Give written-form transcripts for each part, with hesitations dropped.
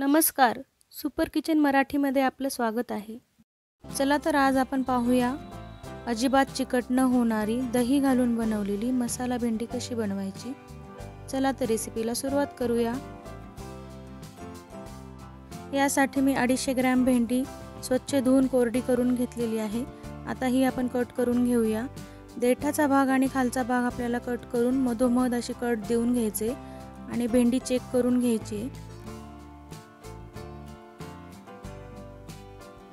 नमस्कार, super kitchen मराठीमध्ये आपलं स्वागत आहे। चला तर आज आपण पाहूया अजिबात चिकट न होणारी दही घालून बनवलेली मसाला भेंडी कशी बनवायची। चला तर रेसिपीला सुरुवात करूया। यासाठी मी 250 ग्रॅम भेंडी स्वच्छ धुवून कोरडी करून घेतलेली आहे। आता ही आपण कट करून घेऊया। देठाचा भाग आणि खालचा भाग आपल्याला कट करून मधोमध अशी कट देऊन घ्यायचे आणि भेंडी चेक करून घ्यायची।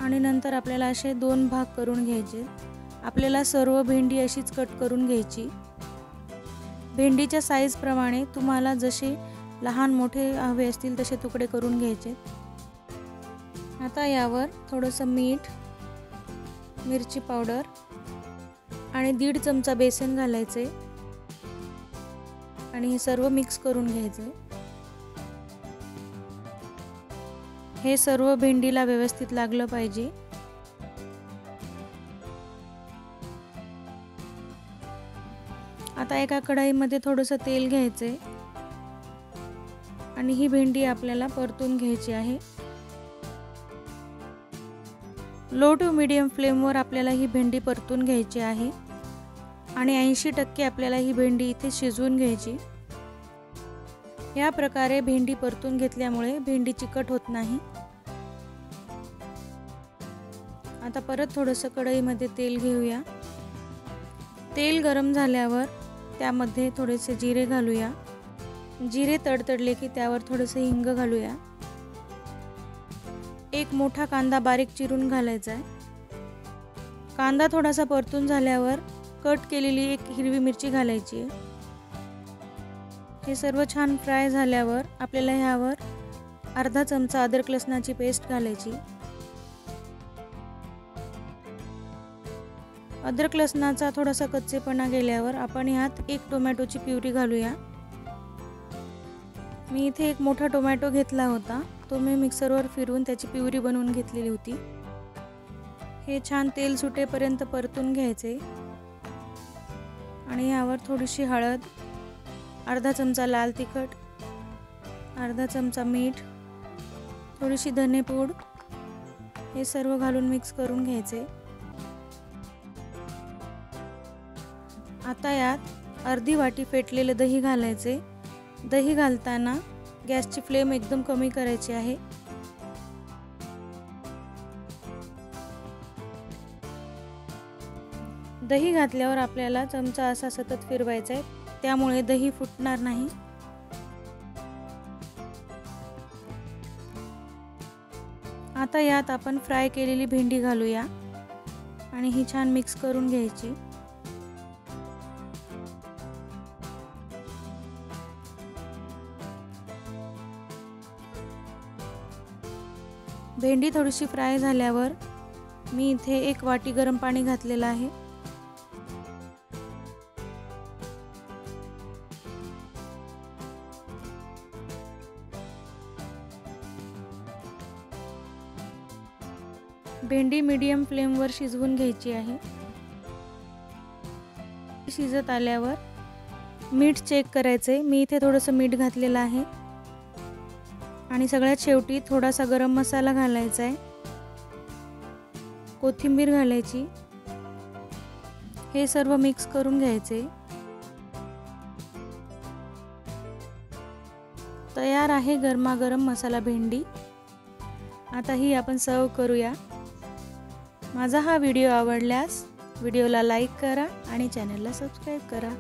आणि नंतर आपल्याला असे दोन भाग करून घ्यायचे। आपल्याला सर्व भेंडी अशीच कट करून घ्यायची। भेंडीच्या साईज प्रमाणे तुम्हाला जसे लहान मोठे हवे असतील तसे तुकडे करून घ्यायचे। आता यावर थोडंसं मीठ, मिरची पावडर आणि 1.5 चमचा बेसन घालायचे आणि हे सर्व मिक्स करून घ्यायचे। हे सर्व भेंडीला व्यवस्थित लागलं पाहिजे। आता एका कढईमध्ये थोडंसं तेल घ्यायचे आणि ही भेंडी आपल्याला परतून घ्यायची आहे। लो टू मीडियम फ्लेमवर आपल्याला ही भेंडी परतून घ्यायची आहे आणि 80% आपल्याला ही भेंडी इथे शिजवून घ्यायची। या प्रकारे भेंडी परतून घेतल्यामुळे भेंडी चिकट होत नाही। आता परत थोडंसं कढईमध्ये तेल घेऊया। तेल गरम झाल्यावर त्यामध्ये थोडेसे जिरे घालूया। जिरे तडतडले की त्यावर थोडंसं हिंग घालूया। एक मोठा कांदा बारीक चिरून घालायचा आहे। कांदा थोडासा परतून झाल्यावर कट केलेली एक हिरवी मिरची घालायची आहे। हे सर्व छान फ्राय झाल्यावर आपल्याला ह्यावर अर्धा चमचा अद्रक लसणाची पेस्ट घालायची। अद्रक लसणाचा थोडासा कच्चेपणा गेल्यावर आपण ह्यात एक टोमॅटोची प्युरी घालूया। मी इथे एक मोठा टोमॅटो घेतला होता, तो मी मिक्सरवर फिरवून त्याची प्युरी बनवून घेतलेली होती। हे छान तेल सुटेपर्यंत परतून घ्यायचे आणि यावर थोडीशी हळद, अर्धा चमचा लाल तिखट, अर्धा चमचा मीठ, थोडीशी धनेपूड हे सर्व घालून मिक्स करून घ्यायचे। आता यात अर्धी वाटी फेटलेले दही घालायचे। दही घालताना गॅसची फ्लेम एकदम कमी करायची आहे। दही घातल्यावर आपल्याला चमचा असा सतत फिरवायचा आहे, त्यामुळे दही फुटणार नाही। आता यात आपण फ्राय केलेली भेंडी घालूया आणि ही छान मिक्स करून घ्यायची। भेंडी थोडीशी फ्राय झाल्यावर मी इथे 1 वाटी गरम पाणी घातलेलं आहे। भेंडी मीडियम फ्लेमवर शिजवून घ्यायची आहे। शिजत आल्यावर मीठ चेक करायचे। मी इथे थोडंसं मीठ घातलेलं आहे आणि सगळ्यात शेवटी थोडासा गरम मसाला घालायचा आहे, कोथिंबीर घालायची। हे सर्व मिक्स करून घ्यायचे। तयार आहे गरमागरम मसाला भेंडी। आता ही आपण सर्व करूया। माझा हा व्हिडिओ आवडल्यास व्हिडिओला लाईक करा आणि चॅनलला सबस्क्राईब करा।